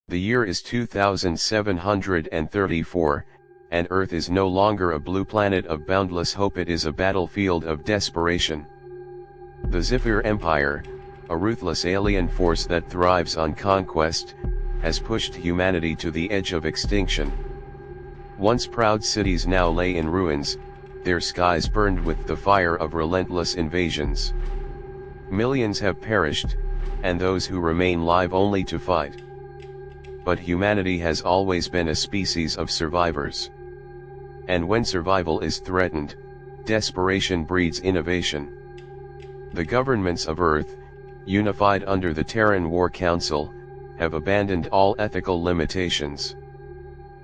The year is 2734, and Earth is no longer a blue planet of boundless hope, it is a battlefield of desperation. The Zephyr Empire, a ruthless alien force that thrives on conquest, has pushed humanity to the edge of extinction. Once proud cities now lay in ruins, their skies burned with the fire of relentless invasions. Millions have perished, and those who remain live only to fight. But humanity has always been a species of survivors. And when survival is threatened, desperation breeds innovation. The governments of Earth, unified under the Terran War Council, have abandoned all ethical limitations.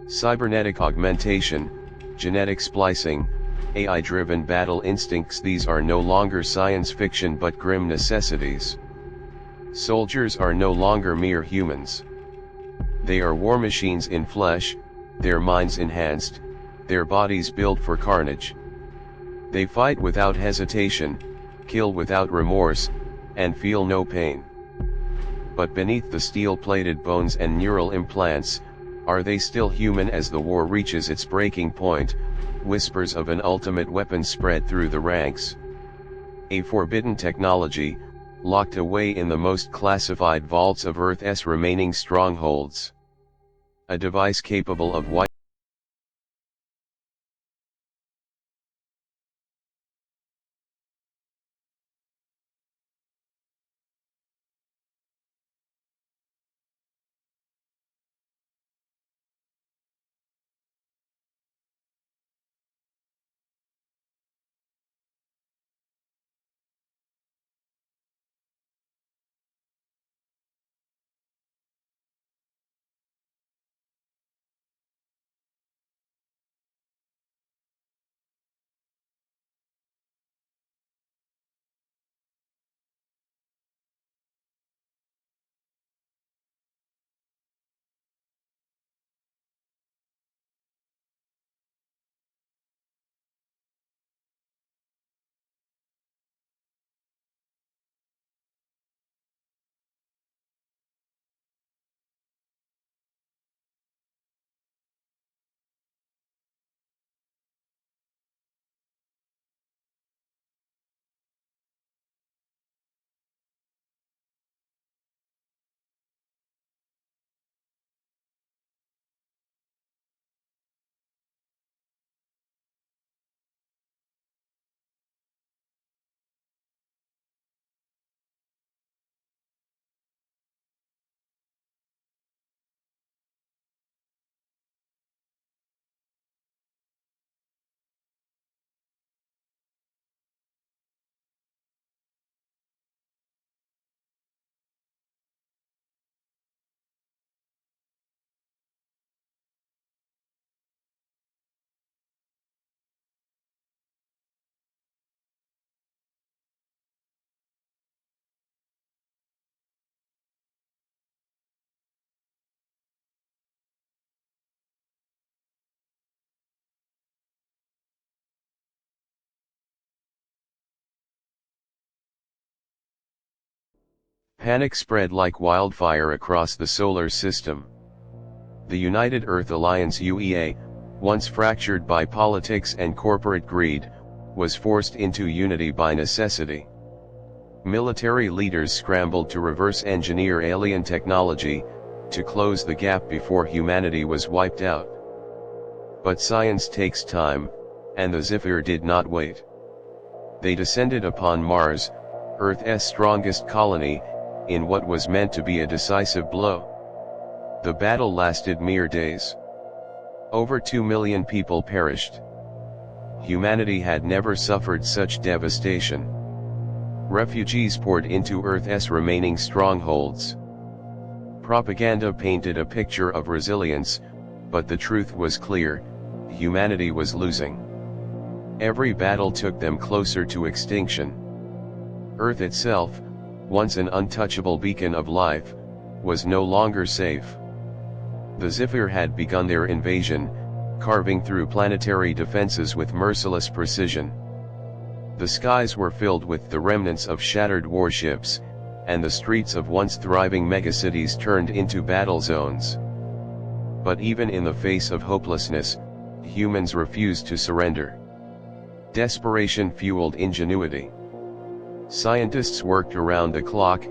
Cybernetic augmentation, genetic splicing, AI-driven battle instincts, these are no longer science fiction but grim necessities. Soldiers are no longer mere humans. They are war machines in flesh, their minds enhanced, their bodies built for carnage. They fight without hesitation, kill without remorse, and feel no pain. But beneath the steel-plated bones and neural implants, are they still human? As the war reaches its breaking point, whispers of an ultimate weapon spread through the ranks. A forbidden technology, locked away in the most classified vaults of Earth's remaining strongholds. A device capable of Panic spread like wildfire across the solar system. The United Earth Alliance UEA, once fractured by politics and corporate greed, was forced into unity by necessity. Military leaders scrambled to reverse engineer alien technology, to close the gap before humanity was wiped out. But science takes time, and the Zephyr did not wait. They descended upon Mars, Earth's strongest colony, in what was meant to be a decisive blow. The battle lasted mere days. Over 2 million people perished. Humanity had never suffered such devastation. Refugees poured into Earth's remaining strongholds. Propaganda painted a picture of resilience, but the truth was clear: humanity was losing. Every battle took them closer to extinction. Earth itself, once an untouchable beacon of life, was no longer safe. The Zephyr had begun their invasion, carving through planetary defenses with merciless precision. The skies were filled with the remnants of shattered warships, and the streets of once thriving megacities turned into battle zones. But even in the face of hopelessness, humans refused to surrender. Desperation fueled ingenuity. Scientists worked around the clock,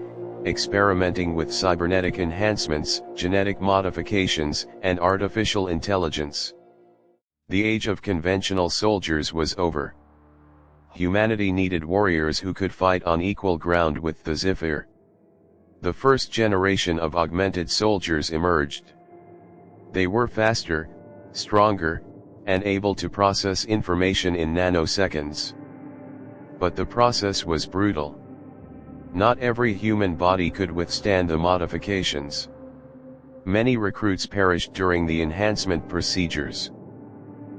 experimenting with cybernetic enhancements, genetic modifications, and artificial intelligence. The age of conventional soldiers was over. Humanity needed warriors who could fight on equal ground with the Zephyr. The first generation of augmented soldiers emerged. They were faster, stronger, and able to process information in nanoseconds. But the process was brutal. Not every human body could withstand the modifications. Many recruits perished during the enhancement procedures.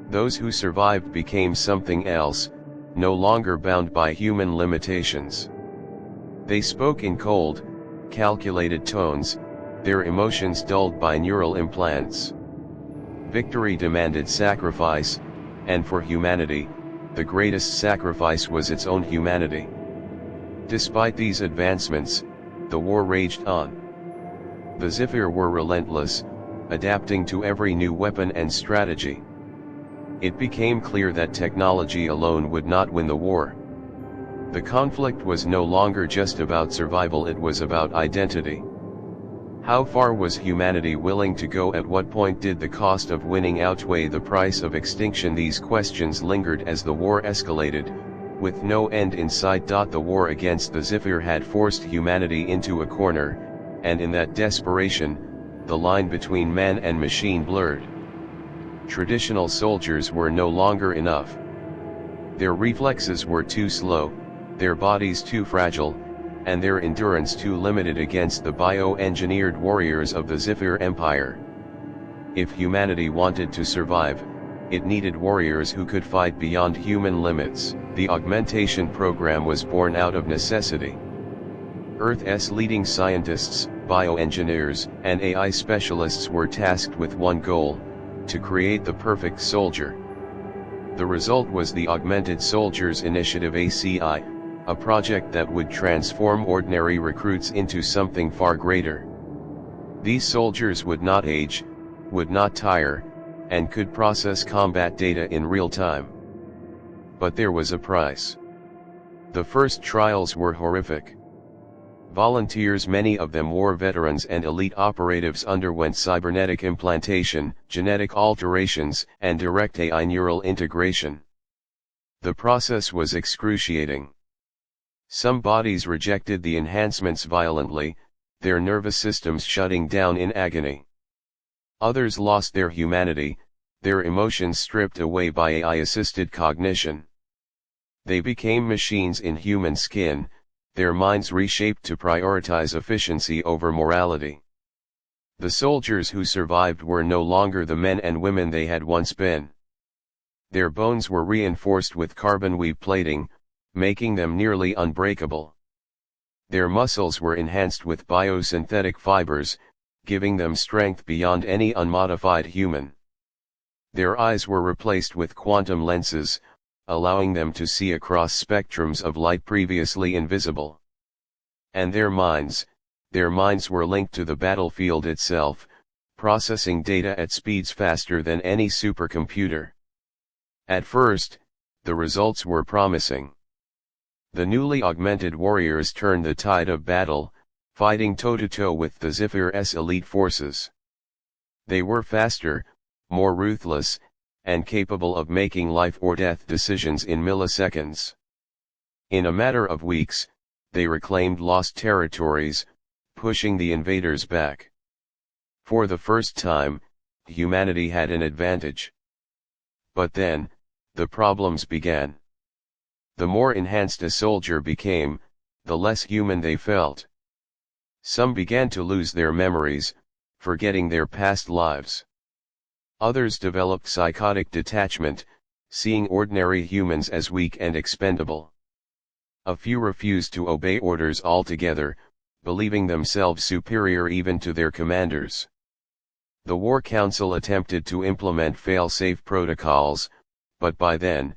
Those who survived became something else, no longer bound by human limitations. They spoke in cold, calculated tones, their emotions dulled by neural implants. Victory demanded sacrifice, and for humanity, the greatest sacrifice was its own humanity. Despite these advancements, the war raged on. The Zephyr were relentless, adapting to every new weapon and strategy. It became clear that technology alone would not win the war. The conflict was no longer just about survival, it was about identity. How far was humanity willing to go? At what point did the cost of winning outweigh the price of extinction? These questions lingered as the war escalated, with no end in sight. The war against the Zephyr had forced humanity into a corner, and in that desperation, the line between man and machine blurred. Traditional soldiers were no longer enough. Their reflexes were too slow, their bodies too fragile, and their endurance too limited against the bio-engineered warriors of the Zephyr Empire. If humanity wanted to survive, it needed warriors who could fight beyond human limits. The augmentation program was born out of necessity. Earth's leading scientists, bioengineers, and AI specialists were tasked with one goal: to create the perfect soldier. The result was the Augmented Soldiers Initiative (ACI), a project that would transform ordinary recruits into something far greater. These soldiers would not age, would not tire, and could process combat data in real time. But there was a price. The first trials were horrific. Volunteers, many of them war veterans and elite operatives, underwent cybernetic implantation, genetic alterations, and direct AI neural integration. The process was excruciating. Some bodies rejected the enhancements violently, their nervous systems shutting down in agony. Others lost their humanity, their emotions stripped away by AI-assisted cognition. They became machines in human skin, their minds reshaped to prioritize efficiency over morality. The soldiers who survived were no longer the men and women they had once been. Their bones were reinforced with carbon weave plating, making them nearly unbreakable. Their muscles were enhanced with biosynthetic fibers, giving them strength beyond any unmodified human. Their eyes were replaced with quantum lenses, allowing them to see across spectrums of light previously invisible. And their minds were linked to the battlefield itself, processing data at speeds faster than any supercomputer. At first, the results were promising. The newly augmented warriors turned the tide of battle, fighting toe-to-toe with the Zephyr's elite forces. They were faster, more ruthless, and capable of making life-or-death decisions in milliseconds. In a matter of weeks, they reclaimed lost territories, pushing the invaders back. For the first time, humanity had an advantage. But then, the problems began. The more enhanced a soldier became, the less human they felt. Some began to lose their memories, forgetting their past lives. Others developed psychotic detachment, seeing ordinary humans as weak and expendable. A few refused to obey orders altogether, believing themselves superior even to their commanders. The War Council attempted to implement fail-safe protocols, but by then,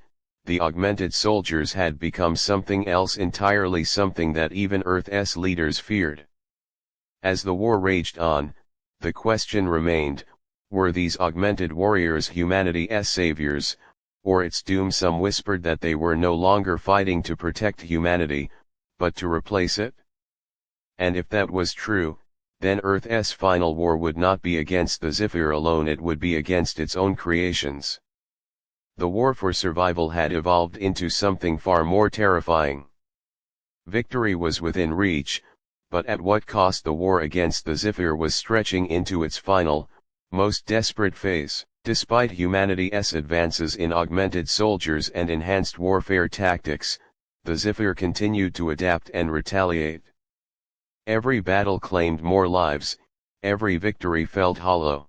the augmented soldiers had become something else entirely, something that even Earth's leaders feared. As the war raged on, the question remained, were these augmented warriors humanity's saviors, or its doom? Some whispered that they were no longer fighting to protect humanity, but to replace it. And if that was true, then Earth's final war would not be against the Zephyr alone, it would be against its own creations. The war for survival had evolved into something far more terrifying. Victory was within reach, but at what cost? The war against the Zephyr was stretching into its final, most desperate phase. Despite humanity's advances in augmented soldiers and enhanced warfare tactics, the Zephyr continued to adapt and retaliate. Every battle claimed more lives, every victory felt hollow.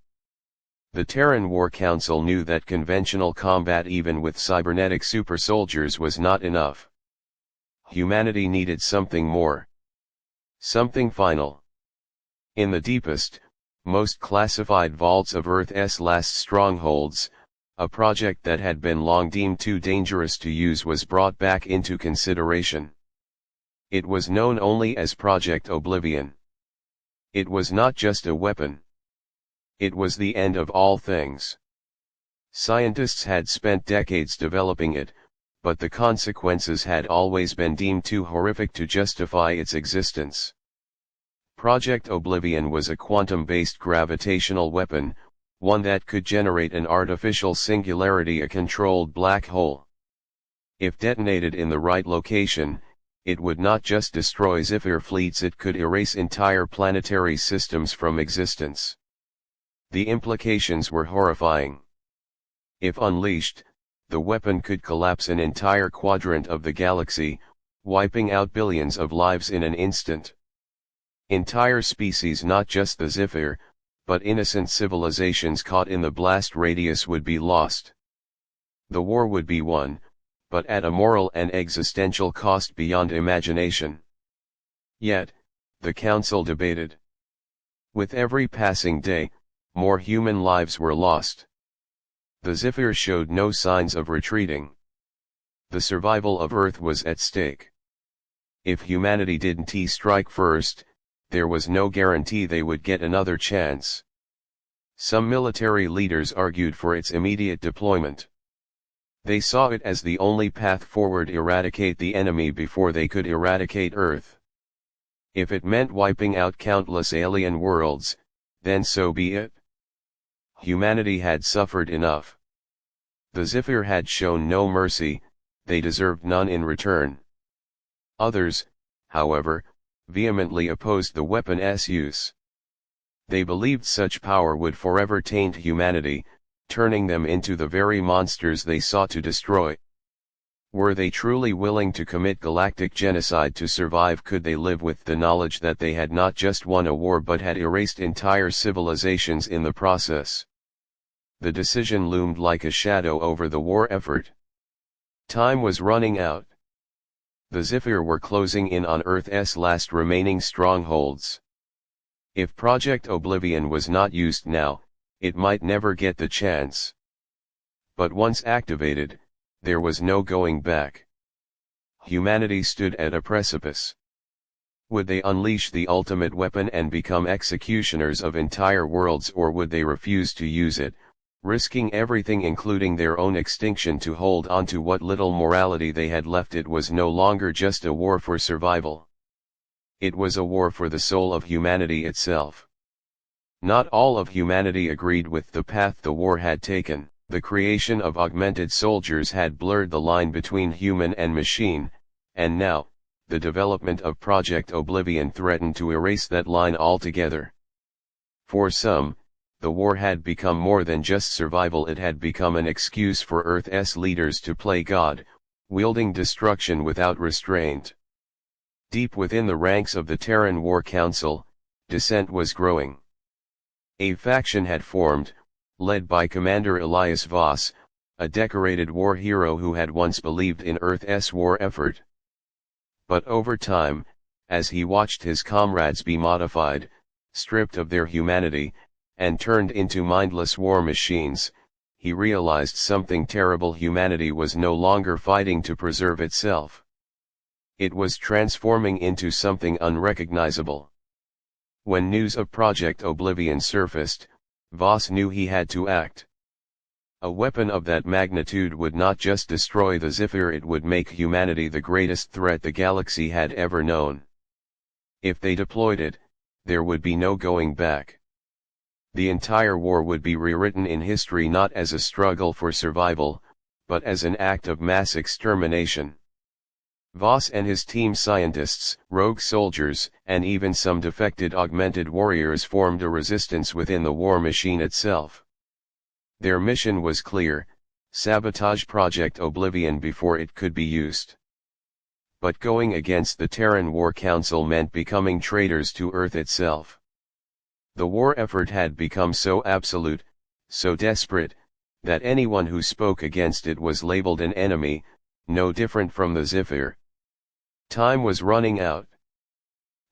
The Terran War Council knew that conventional combat, even with cybernetic super soldiers, was not enough. Humanity needed something more. Something final. In the deepest, most classified vaults of Earth's last strongholds, a project that had been long deemed too dangerous to use was brought back into consideration. It was known only as Project Oblivion. It was not just a weapon. It was the end of all things. Scientists had spent decades developing it, but the consequences had always been deemed too horrific to justify its existence. Project Oblivion was a quantum-based gravitational weapon, one that could generate an artificial singularity, a controlled black hole. If detonated in the right location, it would not just destroy Zephyr fleets, it could erase entire planetary systems from existence. The implications were horrifying. If unleashed, the weapon could collapse an entire quadrant of the galaxy, wiping out billions of lives in an instant. Entire species, not just the Zephyr, but innocent civilizations caught in the blast radius, would be lost. The war would be won, but at a moral and existential cost beyond imagination. Yet, the Council debated. With every passing day, more human lives were lost. The Zephyr showed no signs of retreating. The survival of Earth was at stake. If humanity didn't strike first, there was no guarantee they would get another chance. Some military leaders argued for its immediate deployment. They saw it as the only path forward: eradicate the enemy before they could eradicate Earth. If it meant wiping out countless alien worlds, then so be it. Humanity had suffered enough. The Zephyr had shown no mercy, they deserved none in return. Others, however, vehemently opposed the weapon's use. They believed such power would forever taint humanity, turning them into the very monsters they sought to destroy. Were they truly willing to commit galactic genocide to survive? Could they live with the knowledge that they had not just won a war but had erased entire civilizations in the process? The decision loomed like a shadow over the war effort. Time was running out. The Zephyr were closing in on Earth's last remaining strongholds. If Project Oblivion was not used now, it might never get the chance. But once activated, there was no going back. Humanity stood at a precipice. Would they unleash the ultimate weapon and become executioners of entire worlds, or would they refuse to use it, risking everything including their own extinction to hold on to what little morality they had left? It was no longer just a war for survival. It was a war for the soul of humanity itself. Not all of humanity agreed with the path the war had taken. The creation of augmented soldiers had blurred the line between human and machine, and now, the development of Project Oblivion threatened to erase that line altogether. For some, the war had become more than just survival. It had become an excuse for Earth's leaders to play God, wielding destruction without restraint. Deep within the ranks of the Terran War Council, dissent was growing. A faction had formed, led by Commander Elias Voss, a decorated war hero who had once believed in Earth's war effort. But over time, as he watched his comrades be modified, stripped of their humanity, and turned into mindless war machines, he realized something terrible: humanity was no longer fighting to preserve itself. It was transforming into something unrecognizable. When news of Project Oblivion surfaced, Voss knew he had to act. A weapon of that magnitude would not just destroy the Zephyr, it would make humanity the greatest threat the galaxy had ever known. If they deployed it, there would be no going back. The entire war would be rewritten in history not as a struggle for survival, but as an act of mass extermination. Voss and his team, scientists, rogue soldiers, and even some defected augmented warriors, formed a resistance within the war machine itself. Their mission was clear: sabotage Project Oblivion before it could be used. But going against the Terran War Council meant becoming traitors to Earth itself. The war effort had become so absolute, so desperate, that anyone who spoke against it was labeled an enemy, no different from the Zephyr. Time was running out.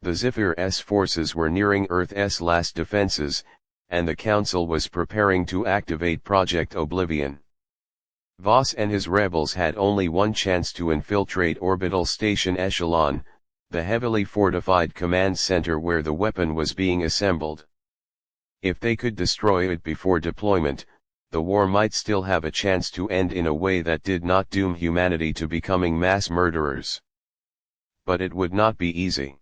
The Zephyr's forces were nearing Earth's last defenses, and the Council was preparing to activate Project Oblivion. Voss and his rebels had only one chance: to infiltrate Orbital Station Echelon, the heavily fortified command center where the weapon was being assembled. If they could destroy it before deployment, the war might still have a chance to end in a way that did not doom humanity to becoming mass murderers. But it would not be easy.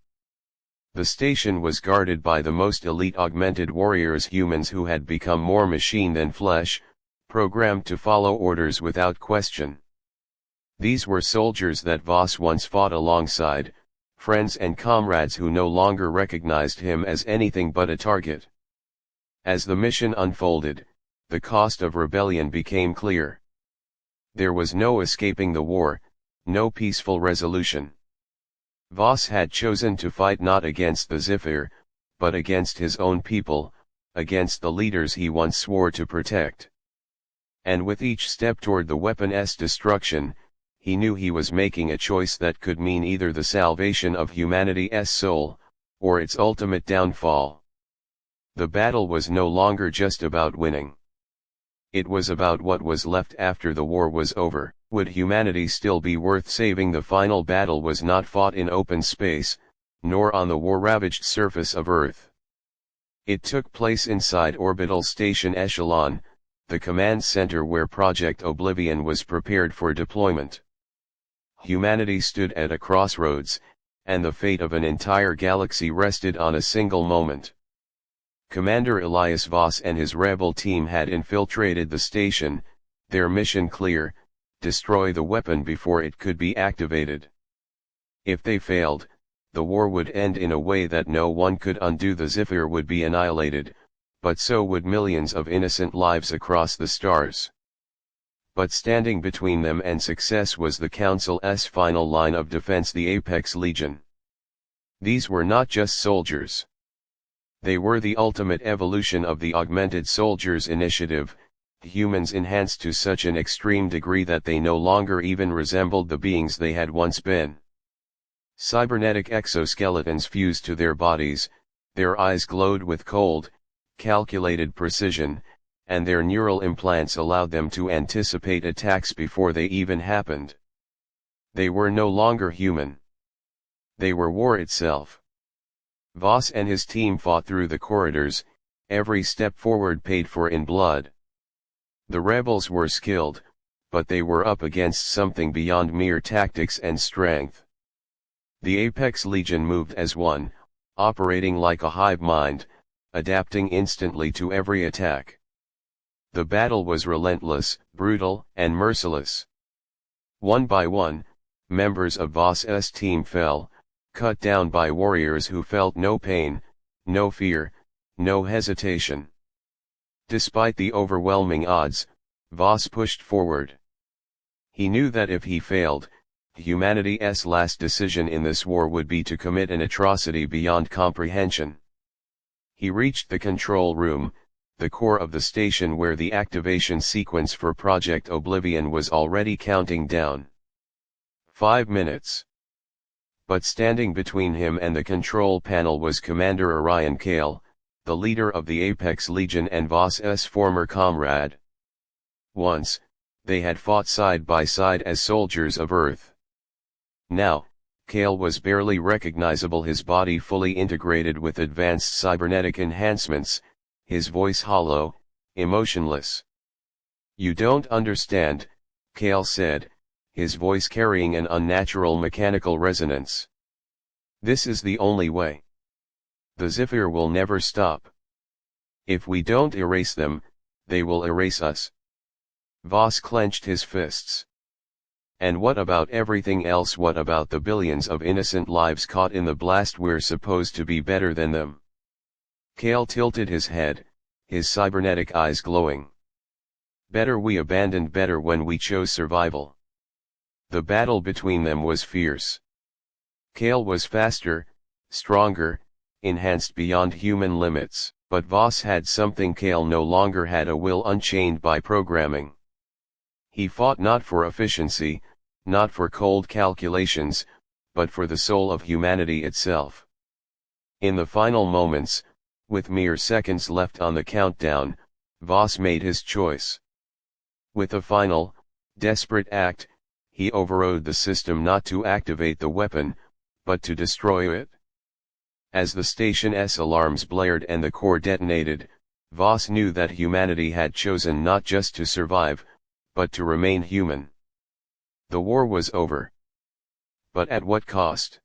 The station was guarded by the most elite augmented warriors, humans who had become more machine than flesh, programmed to follow orders without question. These were soldiers that Voss once fought alongside, friends and comrades who no longer recognized him as anything but a target. As the mission unfolded, the cost of rebellion became clear. There was no escaping the war, no peaceful resolution. Voss had chosen to fight not against the Zephyr, but against his own people, against the leaders he once swore to protect. And with each step toward the weapon's destruction, he knew he was making a choice that could mean either the salvation of humanity's soul, or its ultimate downfall. The battle was no longer just about winning. It was about what was left after the war was over. Would humanity still be worth saving? The final battle was not fought in open space, nor on the war-ravaged surface of Earth. It took place inside Orbital Station Echelon, the command center where Project Oblivion was prepared for deployment. Humanity stood at a crossroads, and the fate of an entire galaxy rested on a single moment. Commander Elias Voss and his rebel team had infiltrated the station, their mission clear: destroy the weapon before it could be activated. If they failed, the war would end in a way that no one could undo. The Zephyr would be annihilated, but so would millions of innocent lives across the stars. But standing between them and success was the Council's final line of defense: the Apex Legion. These were not just soldiers. They were the ultimate evolution of the Augmented Soldiers Initiative, humans enhanced to such an extreme degree that they no longer even resembled the beings they had once been. Cybernetic exoskeletons fused to their bodies, their eyes glowed with cold, calculated precision, and their neural implants allowed them to anticipate attacks before they even happened. They were no longer human. They were war itself. Voss and his team fought through the corridors, every step forward paid for in blood. The rebels were skilled, but they were up against something beyond mere tactics and strength. The Apex Legion moved as one, operating like a hive mind, adapting instantly to every attack. The battle was relentless, brutal, and merciless. One by one, members of Voss's team fell, cut down by warriors who felt no pain, no fear, no hesitation. Despite the overwhelming odds, Voss pushed forward. He knew that if he failed, humanity's last decision in this war would be to commit an atrocity beyond comprehension. He reached the control room, the core of the station where the activation sequence for Project Oblivion was already counting down. 5 minutes. But standing between him and the control panel was Commander Orion Kale, the leader of the Apex Legion and Voss's former comrade. Once, they had fought side by side as soldiers of Earth. Now, Kale was barely recognizable, his body fully integrated with advanced cybernetic enhancements, his voice hollow, emotionless. "You don't understand," Kale said, his voice carrying an unnatural mechanical resonance. "This is the only way. The Zephyr will never stop. If we don't erase them, they will erase us." Voss clenched his fists. "And what about everything else? What about the billions of innocent lives caught in the blast? We're supposed to be better than them." Kale tilted his head, his cybernetic eyes glowing. "Better? We abandoned better when we chose survival." The battle between them was fierce. Kale was faster, stronger, enhanced beyond human limits, but Voss had something Kale no longer had: a will unchained by programming. He fought not for efficiency, not for cold calculations, but for the soul of humanity itself. In the final moments, with mere seconds left on the countdown, Voss made his choice. With a final, desperate act, he overrode the system, not to activate the weapon, but to destroy it. As the station's alarms blared and the core detonated, Voss knew that humanity had chosen not just to survive, but to remain human. The war was over. But at what cost?